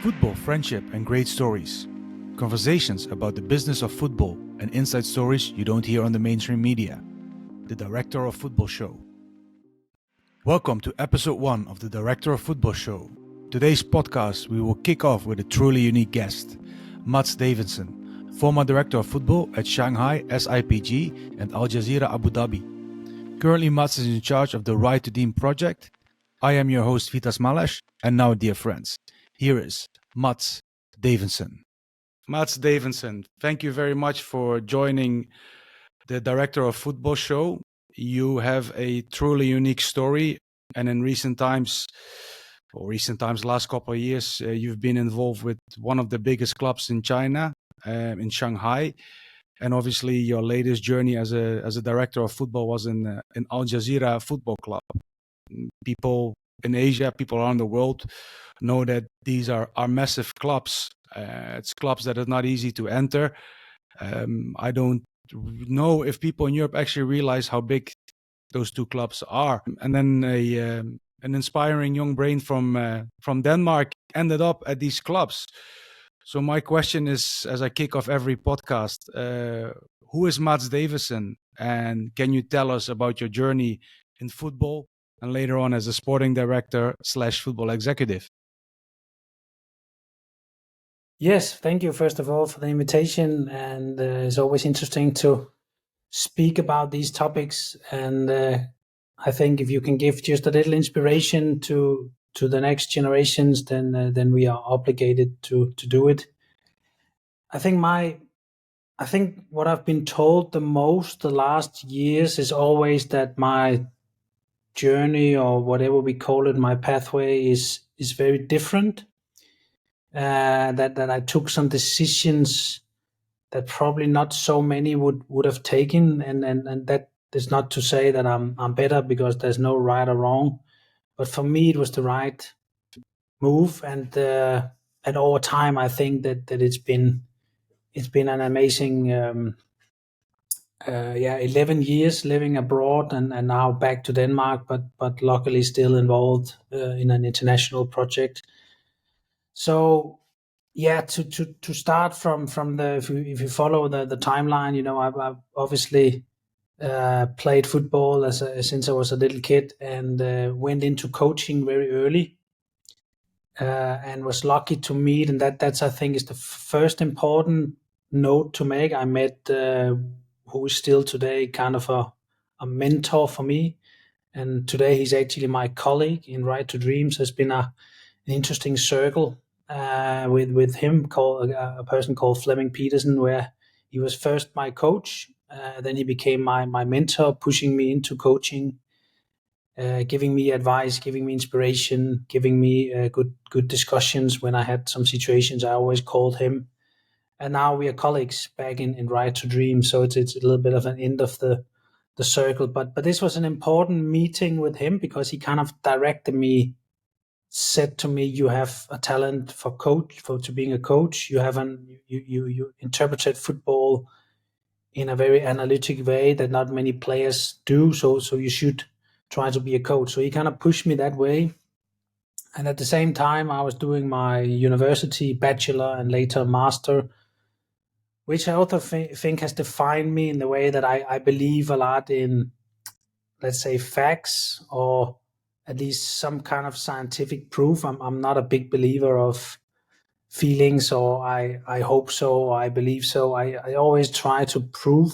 Football, friendship, and great stories. Conversations about the business of football and inside stories you don't hear on the mainstream media. The Director of Football Show. Welcome to episode 1 of the Director of Football Show. Today's podcast we will kick off with a truly unique guest, Mads Davidsen, former Director of Football at Shanghai SIPG and Jazira Abu Dhabi. Currently Mads is in charge of the Right to Deem project. I am your host Vitas Malash, and now dear friends, here is Mads Davidsen. Mads Davidsen, thank you very much for joining the Director of Football Show. You have a truly unique story, and in recent times, last couple of years, you've been involved with one of the biggest clubs in China, in Shanghai, and obviously your latest journey as a director of football was in Al Jazira Football Club. People in Asia, people around the world know that these are massive clubs. It's clubs that are not easy to enter. I don't know if people in Europe actually realize how big those two clubs are. And then an inspiring young brain from Denmark ended up at these clubs. So my question is, as I kick off every podcast, who is Mads Davidsen? And can you tell us about your journey in football and later on as a sporting director / football executive? Yes, thank you first of all for the invitation, and it's always interesting to speak about these topics. And I think if you can give just a little inspiration to the next generations, then we are obligated to do it. I think what I've been told the most the last years is always that my journey, or whatever we call it, my pathway is very different. That I took some decisions that probably not so many would have taken, and that is not to say that I'm better, because there's no right or wrong, but for me it was the right move, and over time I think that it's been an amazing 11 years living abroad and now back to Denmark, but luckily still involved in an international project. So yeah, to start from the, if you follow the timeline, I've obviously played football since I was a little kid, and went into coaching very early, and was lucky to meet, and that's I think is the first important note to make. I met who is still today kind of a mentor for me, and today he's actually my colleague in Right to Dreams. Has been an interesting circle with him, called a person called Flemming Petersen, where he was first my coach, then he became my mentor, pushing me into coaching, giving me advice, giving me inspiration, giving me good discussions when I had some situations. I always called him, and now we are colleagues back in Right to Dream. So it's a little bit of an end of the circle, but this was an important meeting with him, because he kind of directed me, said to me, you have a talent for being a coach. You have you interpreted football in a very analytic way that not many players do. So you should try to be a coach. So he kind of pushed me that way. And at the same time, I was doing my university bachelor and later master, which I also think has defined me in the way that I believe a lot in, let's say, facts, or at least some kind of scientific proof. I'm not a big believer of feelings, or I hope so, or I believe so. I always try to prove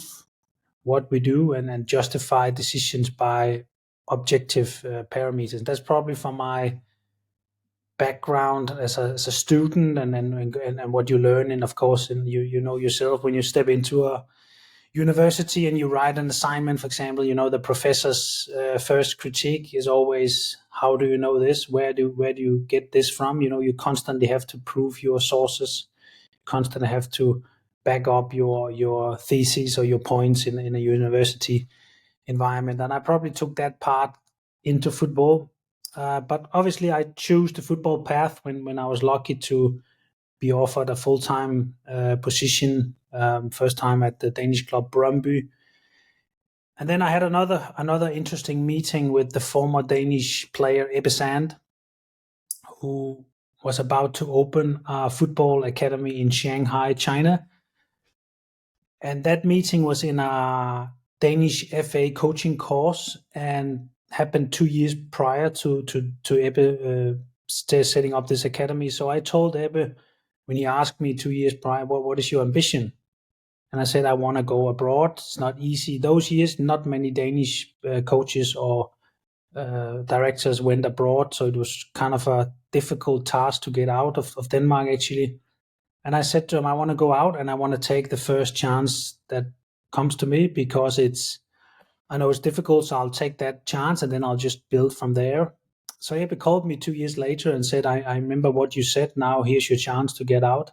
what we do and justify decisions by objective parameters. That's probably from my background as a student, and what you learn, and of course, and you know yourself when you step into a university and you write an assignment, for example, the professor's first critique is always, how do you know this? Where do you get this from? You constantly have to prove your sources, constantly have to back up your thesis or your points in a university environment. And I probably took that part into football. But obviously I choose the football path when I was lucky to be offered a full-time position, first time at the Danish club Brøndby. And then I had another interesting meeting with the former Danish player Ebbe Sand, who was about to open a football academy in Shanghai, China. And that meeting was in a Danish FA coaching course and happened 2 years prior to Ebbe setting up this academy. So I told Ebbe, when he asked me 2 years prior, what is your ambition? And I said, I want to go abroad. It's not easy. Those years, not many Danish coaches or directors went abroad. So it was kind of a difficult task to get out of Denmark, actually. And I said to him, I want to go out and I want to take the first chance that comes to me, because I know it's difficult. So I'll take that chance and then I'll just build from there. So he called me 2 years later and said, I remember what you said. Now here's your chance to get out.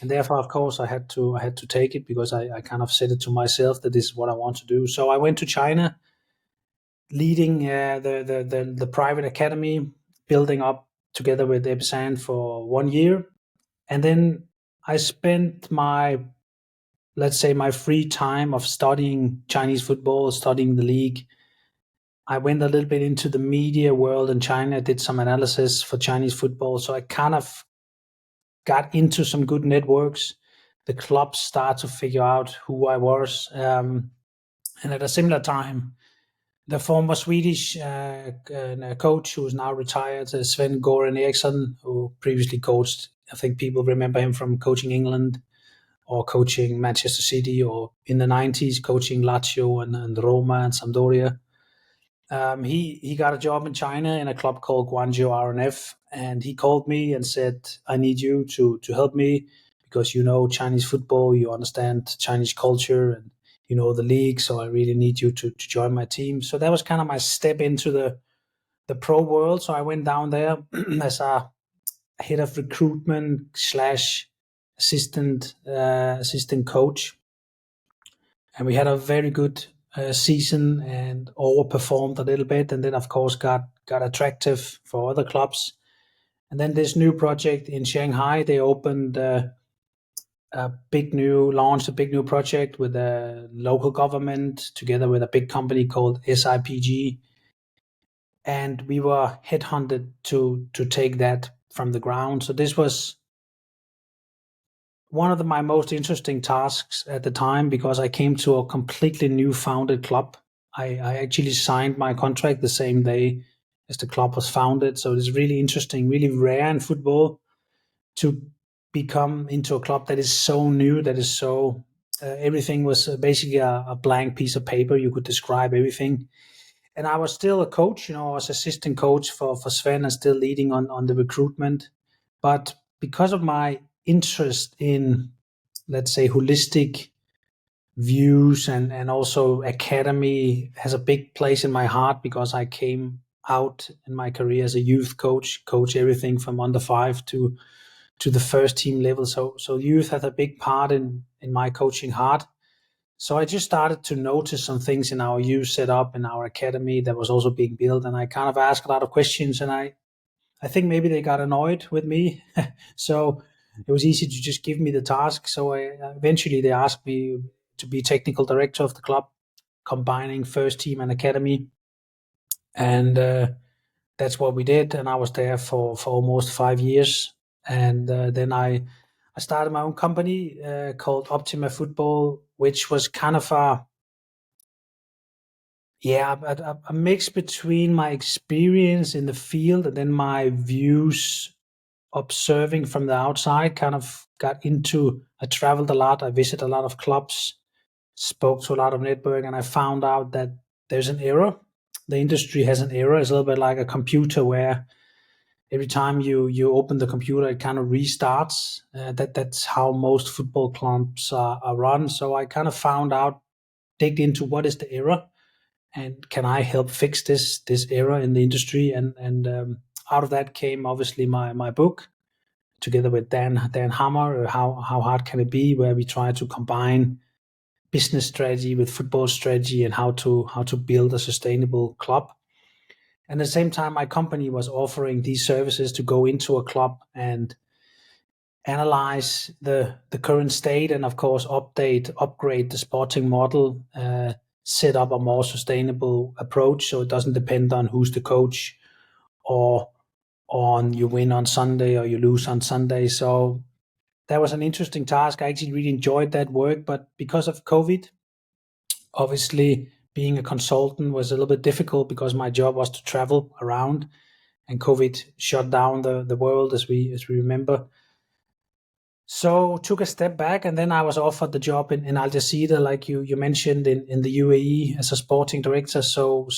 And therefore, of course, I had to take it, because I kind of said it to myself that this is what I want to do. So I went to China, leading the private academy, building up together with Ebbe for 1 year. And then I spent my free time of studying Chinese football, studying the league. I went a little bit into the media world in China, did some analysis for Chinese football. So I kind of got into some good networks. The clubs start to figure out who I was. And at a similar time, the former Swedish coach, who is now retired, Sven Goran Eriksson, who previously coached, I think people remember him from coaching England or coaching Manchester City, or in the 90s coaching Lazio and Roma and Sampdoria. He got a job in China in a club called Guangzhou RNF, and he called me and said, I need you to help me, because you know Chinese football, you understand Chinese culture, and you know the league, so I really need you to join my team. So that was kind of my step into the pro world. So I went down there as a head of recruitment slash assistant coach, and we had a very good season and overperformed a little bit, and then of course got attractive for other clubs. And then this new project in Shanghai, they opened launched a big new project with the local government together with a big company called SIPG, and we were headhunted to take that from the ground. So this was one of my most interesting tasks at the time, because I came to a completely new founded club. I actually signed my contract the same day as the club was founded. So it's really interesting, really rare in football to become into a club that is so new, that is so everything was basically a blank piece of paper. You could describe everything. And I was still a coach, I was assistant coach for Sven and still leading on the recruitment. But because of my interest in, let's say, holistic views, and also academy has a big place in my heart, because I came out in my career as a youth coach everything from under 5 to the first team level. So youth has a big part in my coaching heart. So I just started to notice some things in our youth setup in our academy that was also being built, and I kind of asked a lot of questions, and I think maybe they got annoyed with me. So it was easy to just give me the task. So eventually they asked me to be technical director of the club, combining first team and academy. And that's what we did. And I was there for almost 5 years. And then I started my own company called Optima Football, which was kind of a mix between my experience in the field and then my views observing from the outside. Kind of got into, I traveled a lot, I visited a lot of clubs, spoke to a lot of network, and I found out that there's an error. The industry has an error. It's a little bit like a computer, where every time you open the computer, it kind of restarts. That's how most football clubs are run. So I kind of found out, digged into what is the error, and can I help fix this error in the industry? And out of that came obviously my book, together with Dan Hammer, how hard can it be, where we try to combine business strategy with football strategy, and how to build a sustainable club. And at the same time, my company was offering these services to go into a club and analyze the current state, and of course upgrade the sporting model, set up a more sustainable approach, so it doesn't depend on who's the coach or on you win on Sunday or you lose on Sunday. So that was an interesting task. I actually really enjoyed that work, but because of COVID, obviously being a consultant was a little bit difficult because my job was to travel around, and COVID shut down the world as we remember. So took a step back, and then I was offered the job in Al Jazeera, like you mentioned, in the UAE as a sporting director. So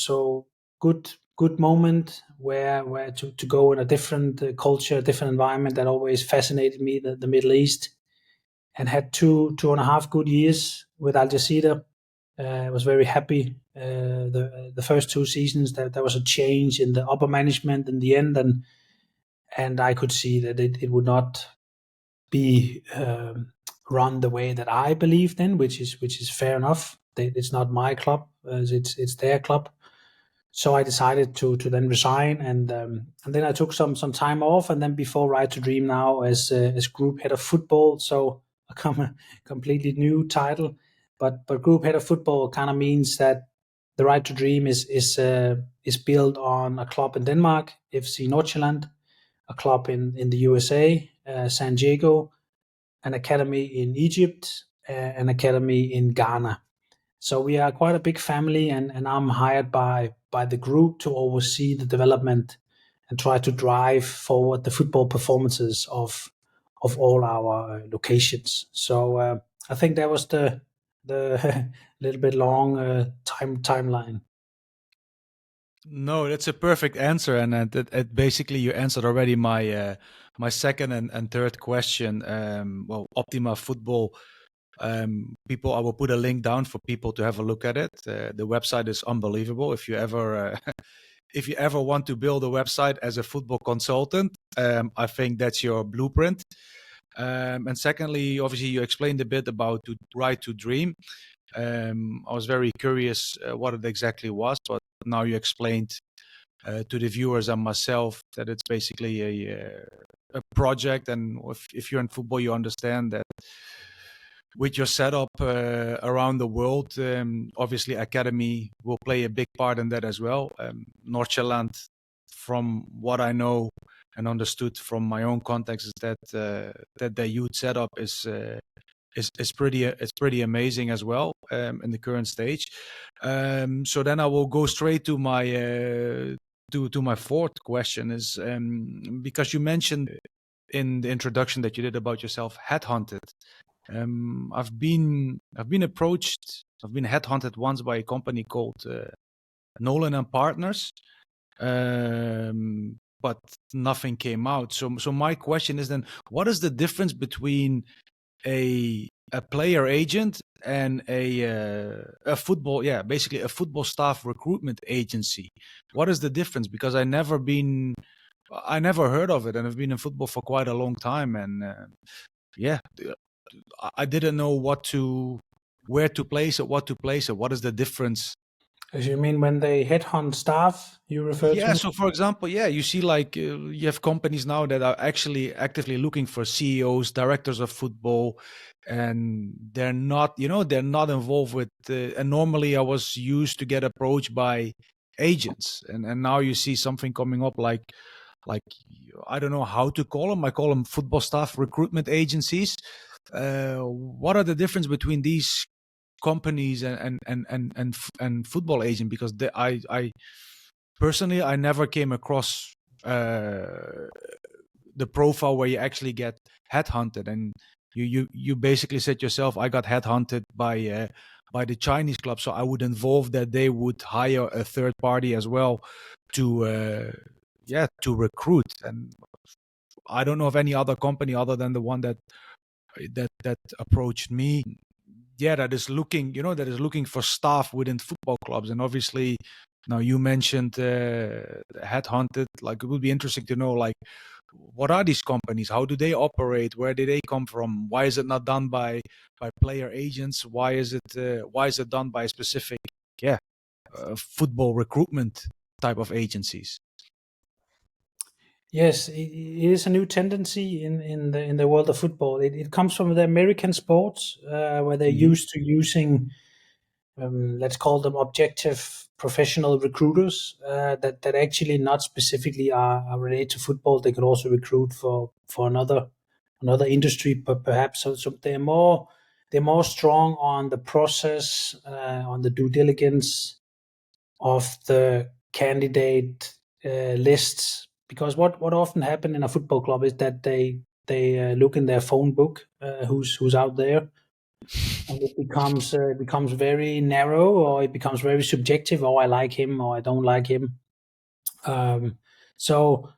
good moment where to go in a different culture, different environment that always fascinated me, the Middle East, and had 2.5 good years with Al Jazeera. I was very happy. The first 2 seasons that there was a change in the upper management in the end, and I could see that it would not be run the way that I believed in, which is fair enough. It's not my club, it's their club. So I decided to then resign, and then I took some time off, and then before Ride to Dream now as group head of football. So a completely new title, but group head of football kind of means that the Ride to Dream is built on a club in Denmark, FC Nordsjælland, a club in the USA, San Diego, an academy in Egypt, an academy in Ghana. So we are quite a big family, and I'm hired by the group to oversee the development and try to drive forward the football performances of all our locations. So I think that was the little bit long timeline. No, that's a perfect answer, and basically you answered already my second and third question. Well, Optima Football. People, I will put a link down for people to have a look at it. The website is unbelievable. If you ever if you ever want to build a website as a football consultant, I think that's your blueprint. And secondly, obviously, you explained a bit about to Right to Dream. I was very curious what it exactly was, but now you explained to the viewers and myself that it's basically a project, and if you're in football, you understand that with your setup around the world, obviously academy will play a big part in that as well. Nordsjælland, from what I know and understood from my own context, is that their youth setup is pretty amazing as well in the current stage. So then I will go straight to my to my fourth question is because you mentioned in the introduction that you did about yourself headhunted. I've been approached. I've been headhunted once by a company called Nolan and Partners, but nothing came out. So my question is then, what is the difference between a player agent and a football, basically a football staff recruitment agency? What is the difference? Because I never heard of it, and I've been in football for quite a long time, and I didn't know where to place it, what to place it. What is the difference? As you mean when they headhunt staff, you refer Yeah, to? so for example, you see like you have companies now that are actually actively looking for CEOs, directors of football, and they're not, they're not involved with, and normally I was used to get approached by agents, and now you see something coming up like I don't know how to call them. I call them football staff recruitment agencies. What are the difference between these companies and football agent? Because I personally, I never came across the profile where you actually get headhunted, and you basically said yourself, I got headhunted by the Chinese club, so I would involve that they would hire a third party as well to recruit. And I don't know of any other company other than the one that approached me, that is looking for staff within football clubs. And obviously now you mentioned headhunted. Like, it would be interesting to know, like, what are these companies, how do they operate, where did they come from, why is it not done by player agents, why is it done by specific football recruitment type of agencies? Yes, it is a new tendency in the world of football. It comes from the American sports, where they're Mhm. used to using let's call them objective professional recruiters that actually not specifically are related to football. They could also recruit for another industry, but perhaps so they're more strong on the process, on the due diligence of the candidate lists. Because what often happen in a football club is that they look in their phone book, who's out there, and it becomes very narrow, or it becomes very subjective. Oh, I like him, or I don't like him. So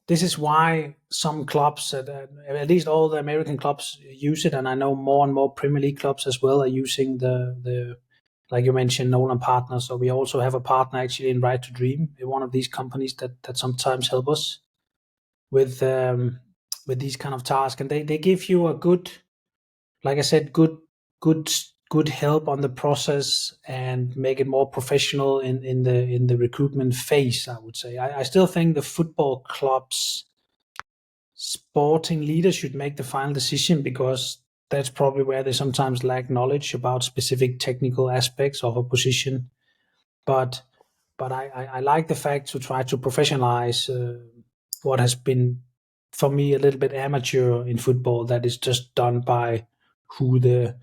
this is why some clubs, at least all the American clubs, use it, and I know more and more Premier League clubs as well are using the like you mentioned, Nolan Partners. So we also have a partner actually in Right to Dream, one of these companies that sometimes help us with these kind of tasks, and they give you a good, like I said, good help on the process and make it more professional in the recruitment phase. I would say I still think the football clubs sporting leaders should make the final decision, because that's probably where they sometimes lack knowledge about specific technical aspects of a position. But I like the fact to try to professionalize what has been, for me, a little bit amateur in football, that is just done by who the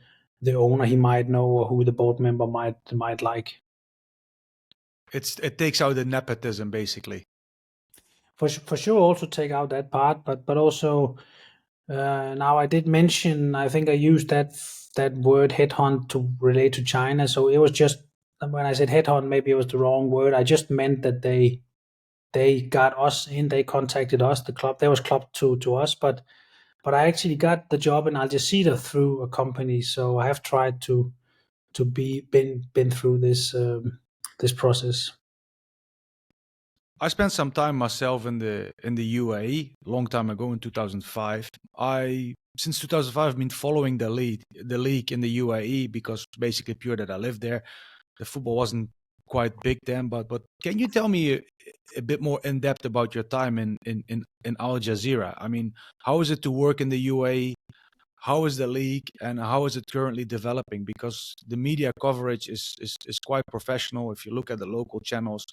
owner he might know, or who the board member might like. It takes out the nepotism, basically. For sure, also take out that part, but also now I did mention, I think I used that word headhunt to relate to China. So it was just, when I said headhunt, maybe it was the wrong word. I just meant that they got us in, they contacted us, the club. There was club to us, but I actually got the job in Al Jazeera through a company. So I have tried to been through this process. I spent some time myself in the UAE long time ago in 2005. Since 2005 I've been following the league in the UAE, because basically pure that I lived there. The football wasn't quite big then, but can you tell me a bit more in depth about your time in Al Jazeera? I mean, how is it to work in the UAE? How is the league, and how is it currently developing? Because the media coverage is quite professional. If you look at the local channels,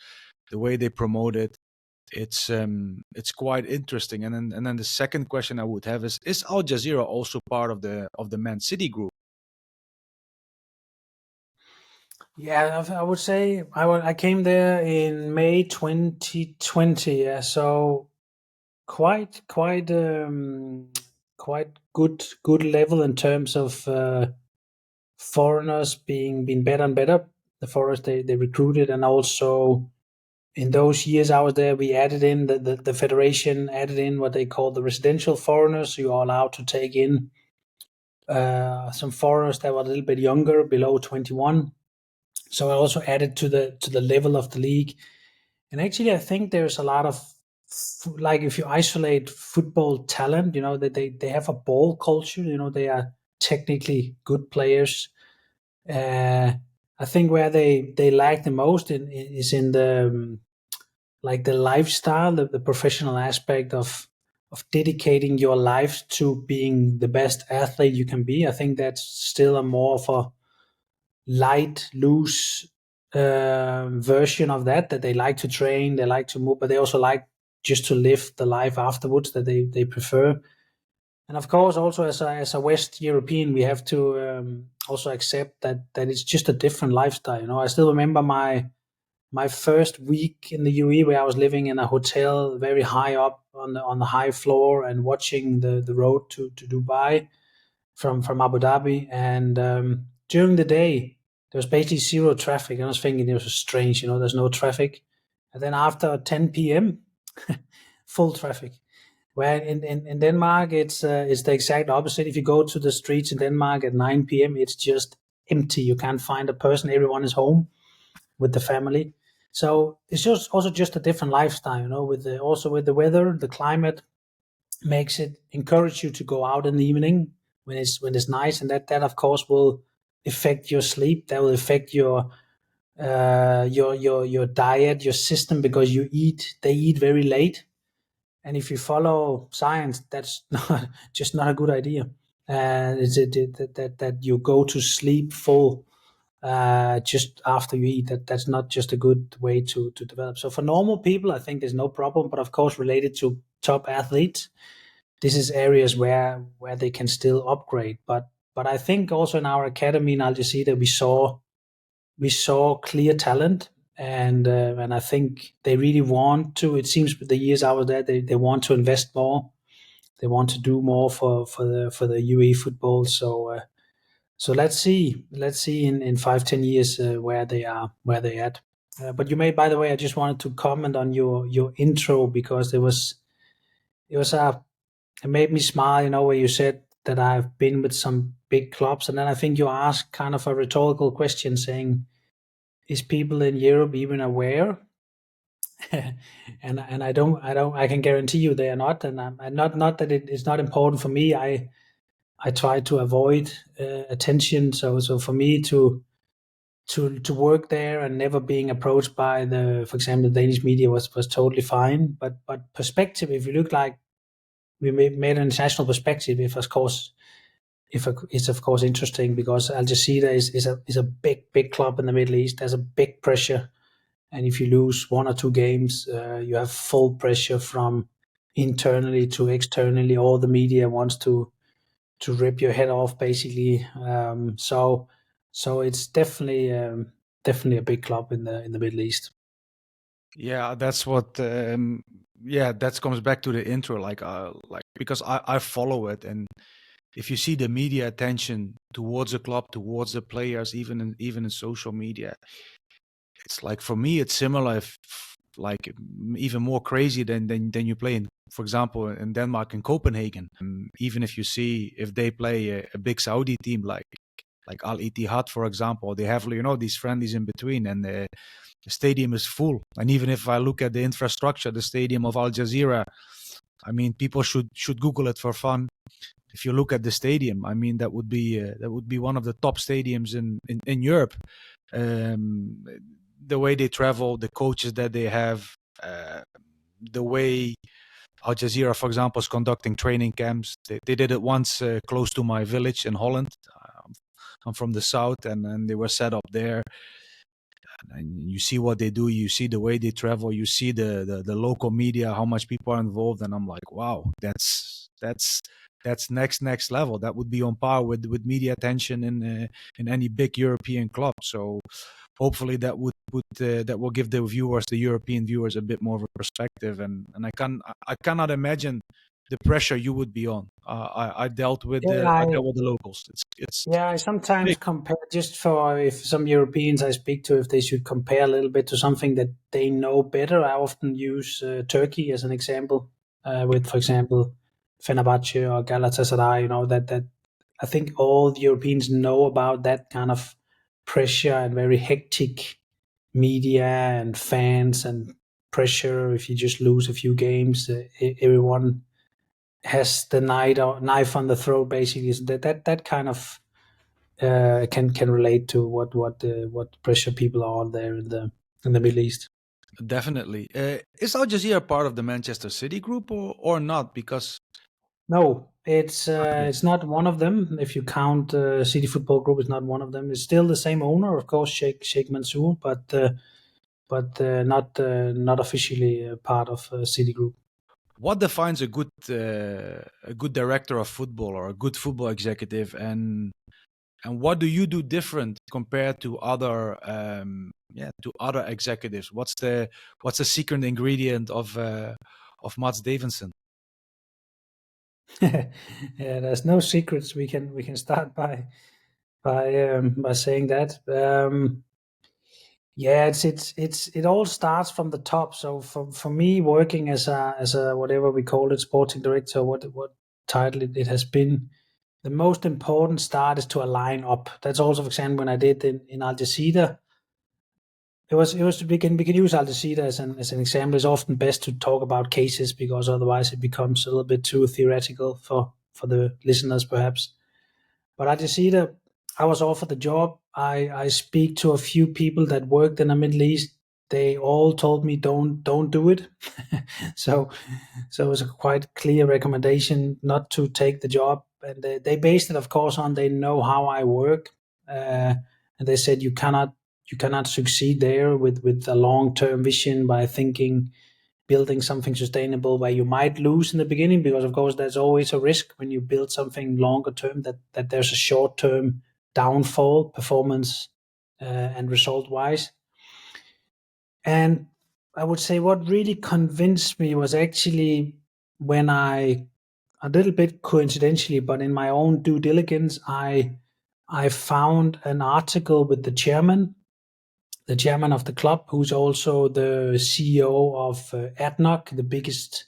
the way they promote it, it's quite interesting. And then the second question I would have is Al Jazeera also part of the Man City group? Yeah, I would say I came there in May 2020. Yeah, so quite quite good level in terms of foreigners being better and better. The foreigners they recruited, and also in those years I was there, we added in the federation added in what they call the residential foreigners. So you are allowed to take in some foreigners that were a little bit younger, below 21. So I also added to the level of the league. And actually, I think there's a lot of, like, if you isolate football talent, that they have a ball culture. They are technically good players. Uh, I think where they lack the most is in the like the lifestyle, the professional aspect of dedicating your life to being the best athlete you can be. I think that's still a more of a light, loose version of that they like to train, they like to move, but they also like just to live the life afterwards that they prefer. And of course, also as a West European, we have to also accept that it's just a different lifestyle. I still remember my first week in the UAE, where I was living in a hotel very high up on the high floor, and watching the road to Dubai from Abu Dhabi. And during the day, there was basically zero traffic. And I was thinking it was strange, there's no traffic. And then after 10 p.m., full traffic. Where in Denmark, it's the exact opposite. If you go to the streets in Denmark at 9 p.m., it's just empty. You can't find a person. Everyone is home with the family. So it's just a different lifestyle, with the weather, the climate makes it encourage you to go out in the evening when it's nice, and that of course will affect your sleep. That will affect your diet, your system, because they eat very late, and if you follow science, that's just not a good idea. That you go to sleep full. just after you eat. That's not just a good way to develop. So for normal people, I think there's no problem. But of course, related to top athletes, this is areas where they can still upgrade. But I think also in our academy in Al Jazeera, we saw clear talent, and I think they really want to. It seems with the years I was there, they want to invest more. They want to do more for the UE football. So let's see in 5-10 years where they at. But you may, by the way, I just wanted to comment on your intro, because it made me smile, where you said that I've been with some big clubs, and then I think you asked kind of a rhetorical question saying, is people in Europe even aware? and I can guarantee you they are not, and I'm not that it's not important for me. I try to avoid attention. So for me to work there and never being approached by for example, the Danish media was totally fine. But perspective, if you look like we made an international perspective, if it's of course interesting, because Al Jazeera is a big club in the Middle East. There's a big pressure, and if you lose one or two games, you have full pressure from internally to externally. All the media wants to rip your head off, basically. So it's definitely a big club in the Middle East. Yeah, that's what. Yeah, that comes back to the intro, like because I follow it, and if you see the media attention towards the club, towards the players, even in social media, it's like, for me, it's similar, if like even more crazy than you play in, for example, in Denmark, in Copenhagen. Even if you see, if they play a big Saudi team like Al Ittihad, for example, they have these friendlies in between, and the stadium is full. And even if I look at the infrastructure, the stadium of Al Jazeera, I mean, people should Google it for fun. If you look at the stadium, I mean, that would be one of the top stadiums in Europe. The way they travel, the coaches that they have, the way Al Jazeera, for example, is conducting training camps. They did it once close to my village in Holland. I'm from the south, and they were set up there. And you see what they do, you see the way they travel, you see the local media, how much people are involved, and I'm like, wow, that's next level. That would be on par with media attention in any big European club. So hopefully that will give the European viewers, a bit more of a perspective. And I cannot imagine the pressure you would be on. I dealt with Yeah, the locals. It's I sometimes big. compare, just for if some Europeans I speak to, if they should compare a little bit to something that they know better. I often use Turkey as an example, with, for example, Fenerbahce or Galatasaray. That I think all the Europeans know about that kind of pressure and very hectic media and fans and pressure. If you just lose a few games, everyone has the knife on the throat, basically. So that kind of can relate to what pressure people are on there in the Middle East. Definitely. Is Al Jazeera part of the Manchester City group, or not? Because No, it's okay, it's not one of them. If you count City Football Group, it's not one of them. It's still the same owner, of course, Sheikh Mansour, but not officially part of City Group. what defines a good director of football, or a good football executive, and what do you do different compared to other executives? What's the secret ingredient of Mads Davidsen? Yeah, there's no secrets. We can start by saying that. Yeah, it all starts from the top. So for me, working as a whatever we call it, sporting director, what title it has been, the most important start is to align up. That's also, for example, when I did in Al Jazeera. It was we can use Al Jazeera as an example. It's often best to talk about cases, because otherwise it becomes a little bit too theoretical for the listeners, perhaps. But Al Jazeera, I was offered the job. I speak to a few people that worked in the Middle East. They all told me don't do it. so so it was a quite clear recommendation not to take the job, and they based it, of course, on they know how I work, uh, and they said you cannot succeed there with a long-term vision by building something sustainable where you might lose in the beginning, because of course there's always a risk when you build something longer term that there's a short-term downfall, performance and result wise. And I would say what really convinced me was actually when I, a little bit coincidentally, but in my own due diligence, I found an article with the chairman of the club, who's also the CEO of ADNOC, the biggest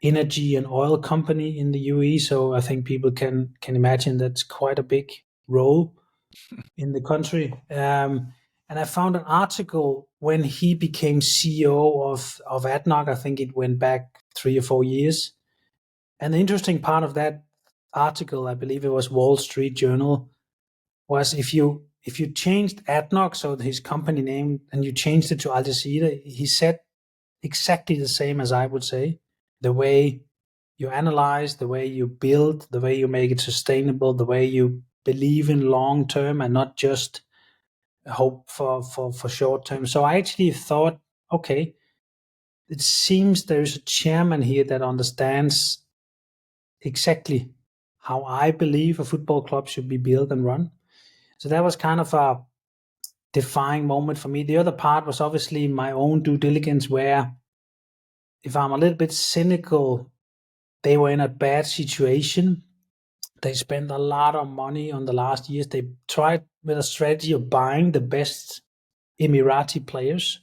energy and oil company in the UAE. So I think people can imagine that's quite a big role in the country. And I found an article when he became CEO of ADNOC. I think it went back 3 or 4 years. And the interesting part of that article, I believe it was Wall Street Journal, was if you changed ADNOC, so his company name, and you changed it to Al Jazeera, he said exactly the same as I would say. The way you analyze, the way you build, the way you make it sustainable, the way you believe in long term and not just hope for short term. So I actually thought, okay, it seems there's a chairman here that understands exactly how I believe a football club should be built and run. So that was kind of a defining moment for me. The other part was obviously my own due diligence, where if I'm a little bit cynical, they were in a bad situation. They spent a lot of money on the last years. They tried with a strategy of buying the best Emirati players,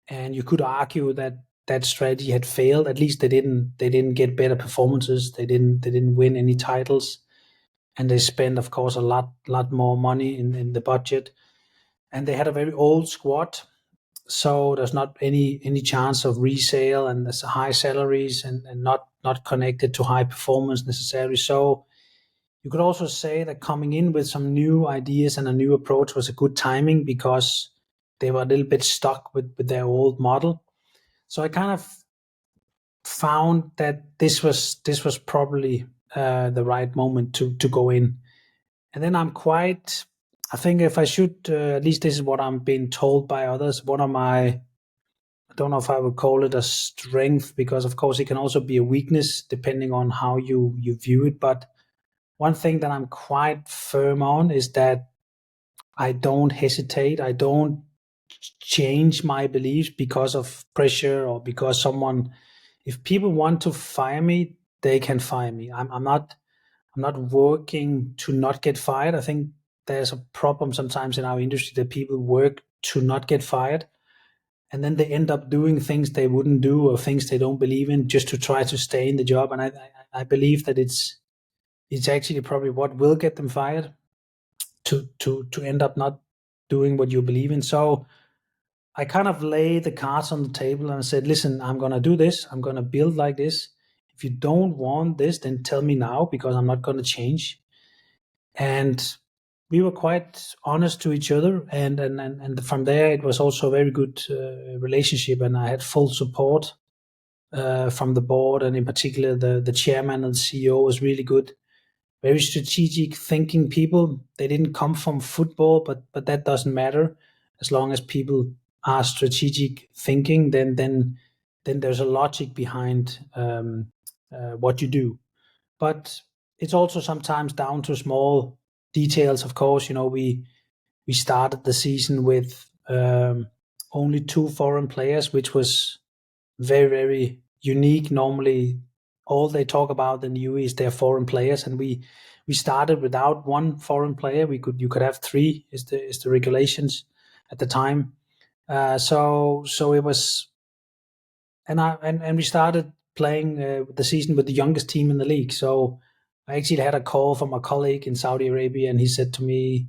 and you could argue that that strategy had failed. At least they didn't get better performances. They didn't win any titles, and they spent, of course, a lot more money in the budget. And they had a very old squad, so there's not any chance of resale, and there's high salaries and not connected to high performance necessarily. So you could also say that coming in with some new ideas and a new approach was a good timing, because they were a little bit stuck with their old model. So I kind of found that this was probably the right moment to go in. And then I think if I should, at least this is what I'm being told by others, one of my, I don't know if I would call it a strength, because of course it can also be a weakness depending on how you view it. But one thing that I'm quite firm on is that I don't hesitate. I don't change my beliefs because of pressure or because someone, if people want to fire me, they can fire me. I'm not working to not get fired. I think there's a problem sometimes in our industry that people work to not get fired, and then they end up doing things they wouldn't do or things they don't believe in just to try to stay in the job. And I believe that it's actually probably what will get them fired, to end up not doing what you believe in. So I kind of lay the cards on the table and I said, listen, I'm going to do this. I'm going to build like this. If you don't want this, then tell me now, because I'm not going to change. And we were quite honest to each other. And from there, it was also a very good relationship. And I had full support from the board. And in particular, the chairman and the CEO was really good. Very strategic thinking people. They didn't come from football, but that doesn't matter. As long as people are strategic thinking, then there's a logic behind what you do. But it's also sometimes down to small details. Of course, we started the season with only 2 foreign players, which was very, very unique. Normally, all they talk about in the UAE is their foreign players, and we started without 1 foreign player. You could have 3 is the regulations at the time. So it was, and we started playing the season with the youngest team in the league. So I actually had a call from a colleague in Saudi Arabia, and he said to me,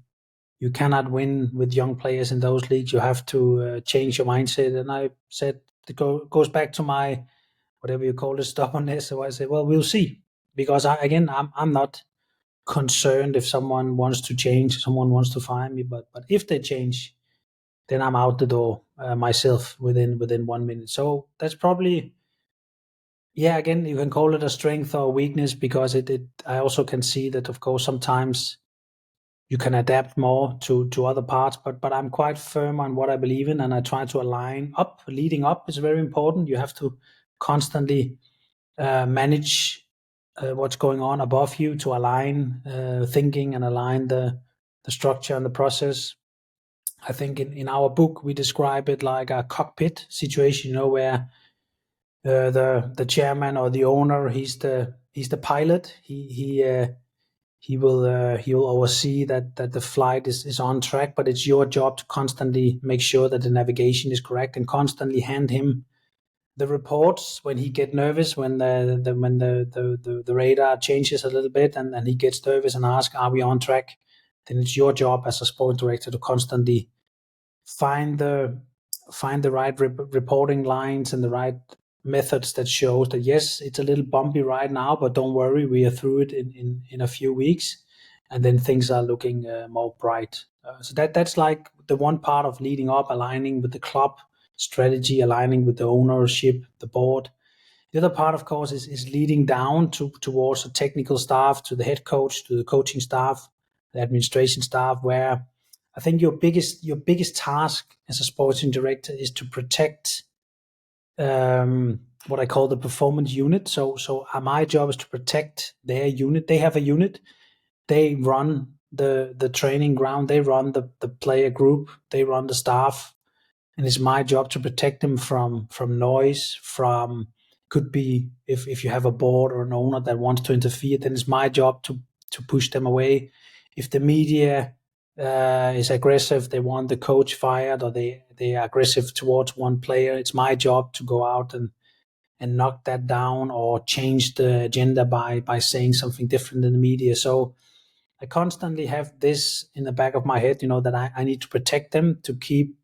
"You cannot win with young players in those leagues. You have to change your mindset." And I said, it goes back to my, whatever you call it, stubbornness. So I said, well, we'll see, because I'm not concerned if someone wants to change, someone wants to fire me, but if they change, then I'm out the door myself within 1 minute. So that's probably, yeah, again, you can call it a strength or a weakness, because I also can see that, of course, sometimes you can adapt more to other parts. But I'm quite firm on what I believe in, and I try to align up. Leading up is very important. You have to constantly manage what's going on above you to align thinking and align the structure and the process. I think in our book we describe it like a cockpit situation, where the chairman or the owner, he's the pilot. He will oversee that the flight is on track, but it's your job to constantly make sure that the navigation is correct and constantly hand him the reports when he get nervous, when the radar changes a little bit, and he gets nervous and asks, "Are we on track?" Then it's your job as a sport director to constantly find the right reporting lines and the right methods that shows that yes, it's a little bumpy right now, but don't worry, we are through it in a few weeks, and then things are looking more bright. So that's like the one part of leading up, aligning with the club strategy, aligning with the ownership, the board. The other part, of course, is leading down towards the technical staff, to the head coach, to the coaching staff, the administration staff, where I think your biggest task as a sporting director is to protect what I call the performance unit. So my job is to protect their unit. They have a unit. They run the training ground. They run the player group. They run the staff, and it's my job to protect them from noise. From could be if you have a board or an owner that wants to interfere, then it's my job to push them away. If the media is aggressive, they want the coach fired, or they are aggressive towards one player, it's my job to go out and knock that down or change the agenda by saying something different in the media. So I constantly have this in the back of my head, that I need to protect them, to keep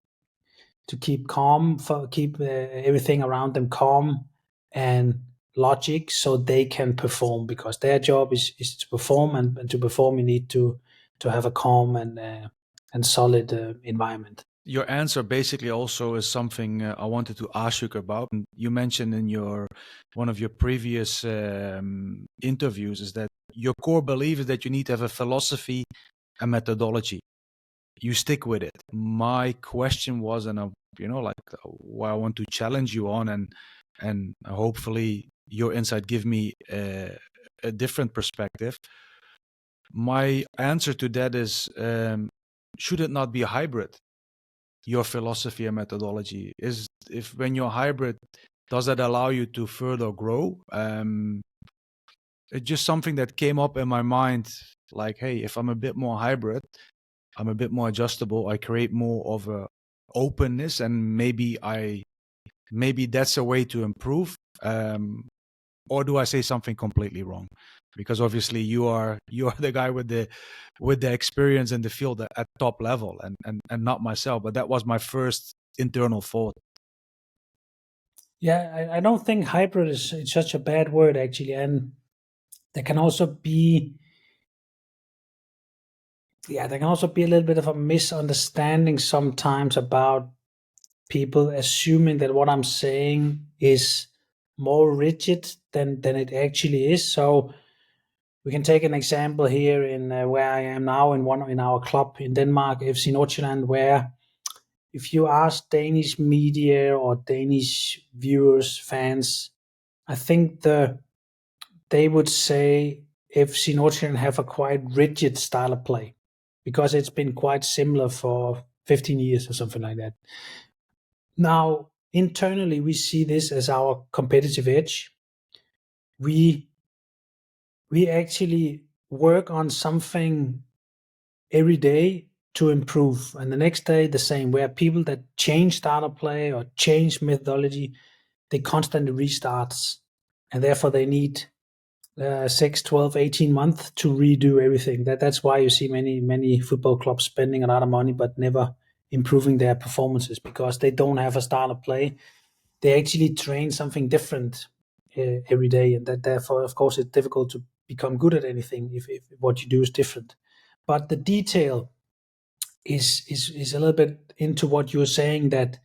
calm, keep everything around them calm and logic, so they can perform, because their job is to perform, and to perform you need to have a calm and solid environment. Your answer basically also is something I wanted to ask you about. You mentioned in one of your previous interviews is that your core belief is that you need to have a philosophy, a methodology. You stick with it. My question was, and why I want to challenge you on, and hopefully your insight give me a different perspective. My answer to that is, should it not be a hybrid? Your philosophy and methodology is, if when you're hybrid, does that allow you to further grow? It's just something that came up in my mind, like, hey, if I'm a bit more hybrid, I'm a bit more adjustable, I create more of a openness, and maybe that's a way to improve. Or do I say something completely wrong? Because obviously you are the guy with the experience in the field at top level, and not myself. But that was my first internal thought. Yeah, I don't think hybrid is such a bad word, actually, and there can also be a little bit of a misunderstanding sometimes about people assuming that what I'm saying is more rigid than it actually is. So we can take an example here in where I am now in our club in Denmark, FC Nordsjælland, where if you ask Danish media or Danish viewers, fans, I think they would say FC Nordsjælland have a quite rigid style of play, because it's been quite similar for 15 years or something like that. Now, internally, we see this as our competitive edge. We actually work on something every day to improve, and the next day the same, where people that change style of play or change methodology, they constantly restarts, and therefore they need 6, 12, 18 months to redo everything. That's why you see many football clubs spending a lot of money but never improving their performances, because they don't have a style of play. They actually train something different every day, and that therefore, of course, it's difficult to become good at anything if what you do is different. But the detail is a little bit into what you're saying, that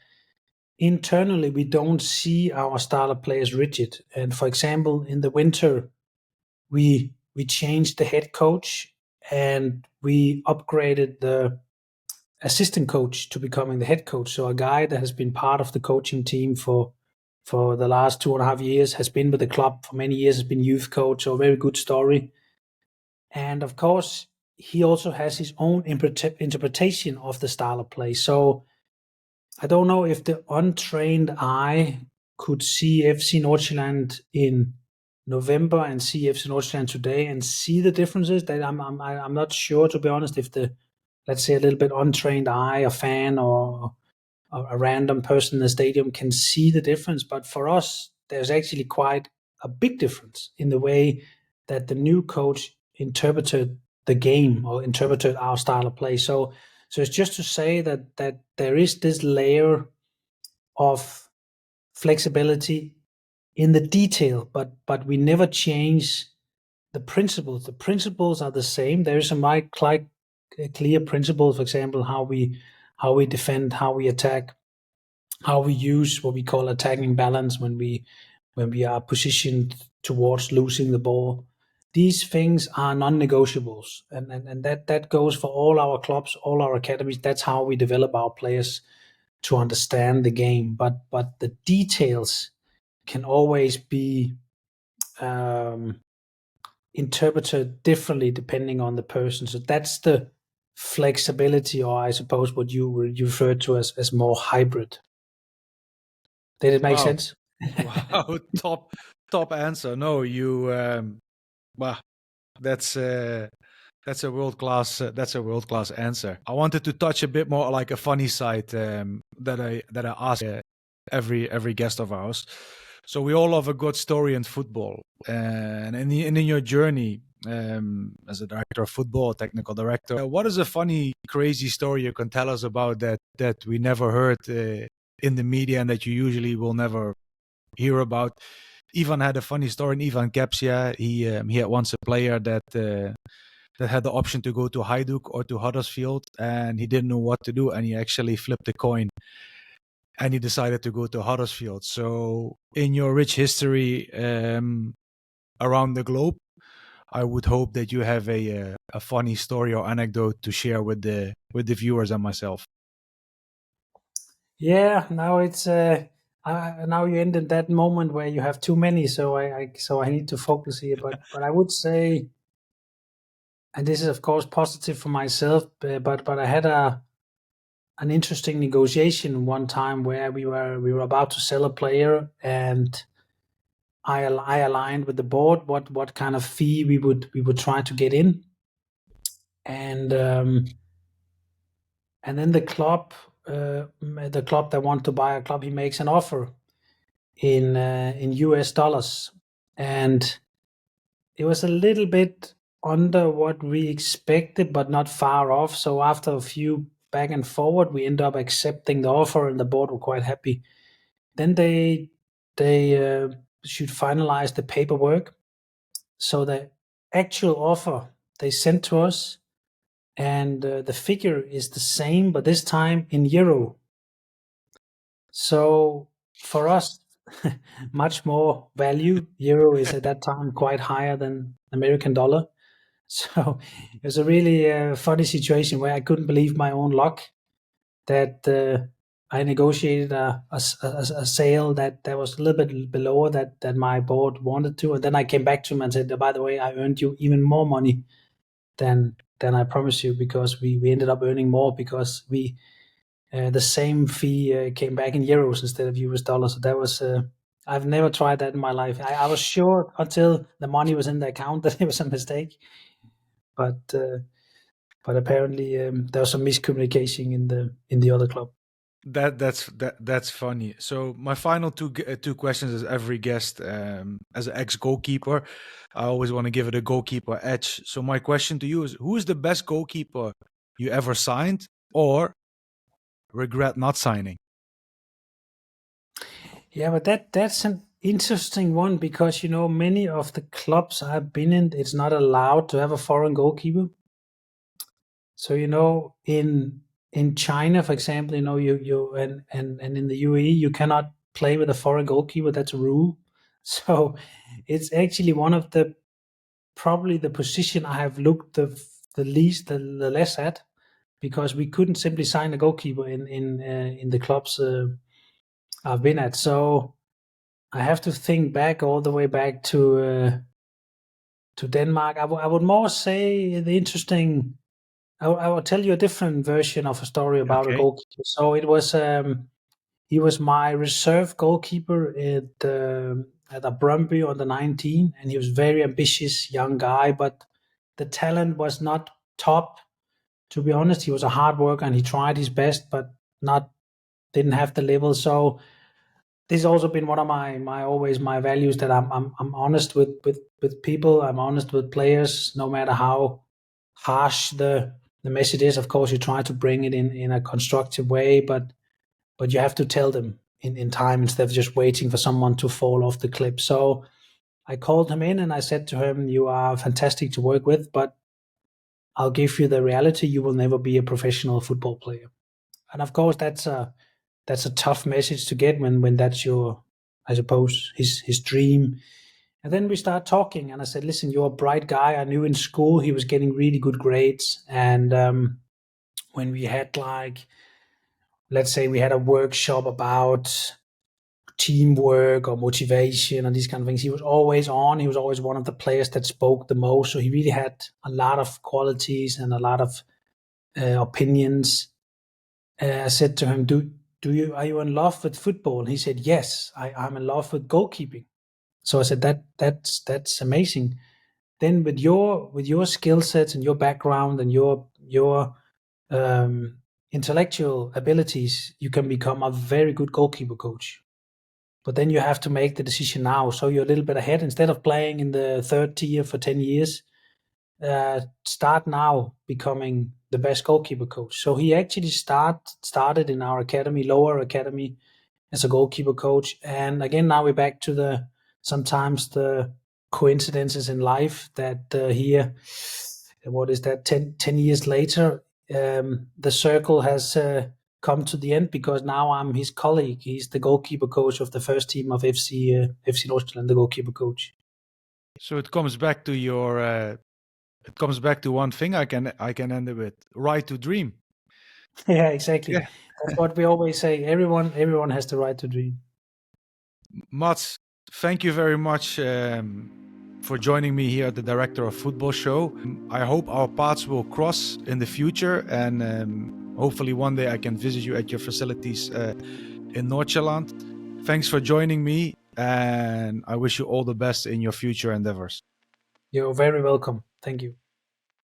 internally we don't see our style of play as rigid. And for example, in the winter, we changed the head coach, and we upgraded the assistant coach to becoming the head coach. So a guy that has been part of the coaching team for the last 2.5 years, has been with the club for many years, has been youth coach, so a very good story. And of course, he also has his own interpretation of the style of play. So I don't know if the untrained eye could see FC Nordsjælland in November and see FC Nordsjælland today and see the differences. That I'm not sure, to be honest, if the, let's say, a little bit untrained eye, a fan or a random person in the stadium can see the difference. But for us, there's actually quite a big difference in the way that the new coach interpreted the game or interpreted our style of play. So it's just to say that there is this layer of flexibility in the detail, but we never change the principles. The principles are the same. There is a quite clear principle, for example, how we defend, how we attack, how we use what we call attacking balance when we are positioned towards losing the ball. These things are non-negotiables, and that goes for all our clubs, all our academies. That's how we develop our players to understand the game. But the details can always be interpreted differently depending on the person. So that's the flexibility, or I suppose what you referred to as more hybrid. Did it make Wow. sense? Wow, top answer. No, you well, that's a world class answer. I wanted to touch a bit more like a funny side that I ask every guest of ours. So we all have a good story in football, and in your journey as a director of football, technical director, what is a funny, crazy story you can tell us about that we never heard in the media and that you usually will never hear about? Ivan had a funny story in Ivan Kepsia. He had once a player that had the option to go to Hajduk or to Huddersfield, and he didn't know what to do, and he actually flipped a coin, and he decided to go to Huddersfield. So, in your rich history around the globe, I would hope that you have a funny story or anecdote to share with the viewers and myself. Yeah, now it's now you ended that moment where you have too many, so I need to focus here. But I would say, and this is of course positive for myself, but I had an interesting negotiation one time where we were about to sell a player, and I aligned with the board what kind of fee we would try to get in, and then the club that want to buy a club, he makes an offer in US dollars, and it was a little bit under what we expected, but not far off. So after a few back and forward, we end up accepting the offer, and the board were quite happy. Then they should finalize the paperwork. So the actual offer they sent to us, and the figure is the same, but this time in euro. So for us, much more value. Euro is at that time quite higher than American dollar. So it was a really funny situation where I couldn't believe my own luck that I negotiated a sale that was a little bit below that my board wanted to. And then I came back to him and said, by the way, I earned you even more money than I promised you, because we ended up earning more because the same fee came back in euros instead of US dollars. So that was I've never tried that in my life. I was sure until the money was in the account that it was a mistake, but apparently there was some miscommunication in the other club. That's funny. So my final two questions is every guest as an ex-goalkeeper, I always want to give it a goalkeeper edge. So my question to you is, who is the best goalkeeper you ever signed or regret not signing? Yeah, but that's an interesting one, because many of the clubs I've been in, it's not allowed to have a foreign goalkeeper. So in China, for example, you and in the UAE, you cannot play with a foreign goalkeeper. That's a rule. So it's actually one of the probably the position I have looked the the less sad, because we couldn't simply sign a goalkeeper in the clubs I've been at. So I have to think back all the way back to Denmark. I would more say the interesting. I will tell you a different version of a story about a Okay. goalkeeper. So it was he was my reserve goalkeeper at a Brøndby under 19, and he was very ambitious young guy, but the talent was not top. To be honest, he was a hard worker and he tried his best, but not didn't have the level. So this has also been one of my always my values, that I'm honest with people. I'm honest with players, no matter how harsh the message is. Of course, you try to bring it in a constructive way, but you have to tell them in time instead of just waiting for someone to fall off the cliff. So I called him in and I said to him, "You are fantastic to work with, but I'll give you the reality. You will never be a professional football player." And of course, that's a tough message to get when that's your, I suppose, his dream. And then we start talking, and I said, "Listen, you're a bright guy. I knew in school he was getting really good grades, and when we had, like, let's say we had a workshop about teamwork or motivation and these kind of things, he was always on. He was always one of the players that spoke the most. So he really had a lot of qualities and a lot of opinions." I said to him, are you in love with football? And he said, "Yes, I'm in love with goalkeeping." So I said, that's amazing. Then with your skill sets and your background and your intellectual abilities, you can become a very good goalkeeper coach. But then you have to make the decision now. So you're a little bit ahead. Instead of playing in the third tier for 10 years, start now becoming the best goalkeeper coach. So he actually started in our academy, lower academy, as a goalkeeper coach. And again, now we're back to sometimes the coincidences in life that here, what is that, 10 years later, the circle has come to the end, because now I'm his colleague. He's the goalkeeper coach of the first team of FC Nordsjælland, the goalkeeper coach. So it comes back to your. It comes back to one thing. I can end it with right to dream. Yeah, exactly. Yeah. That's what we always say. Everyone has the right to dream. Mads, thank you very much for joining me here at the Director of Football show. I hope our paths will cross in the future, and hopefully one day I can visit you at your facilities in Nordsjælland. Thanks for joining me, and I wish you all the best in your future endeavors. You're very welcome. Thank you.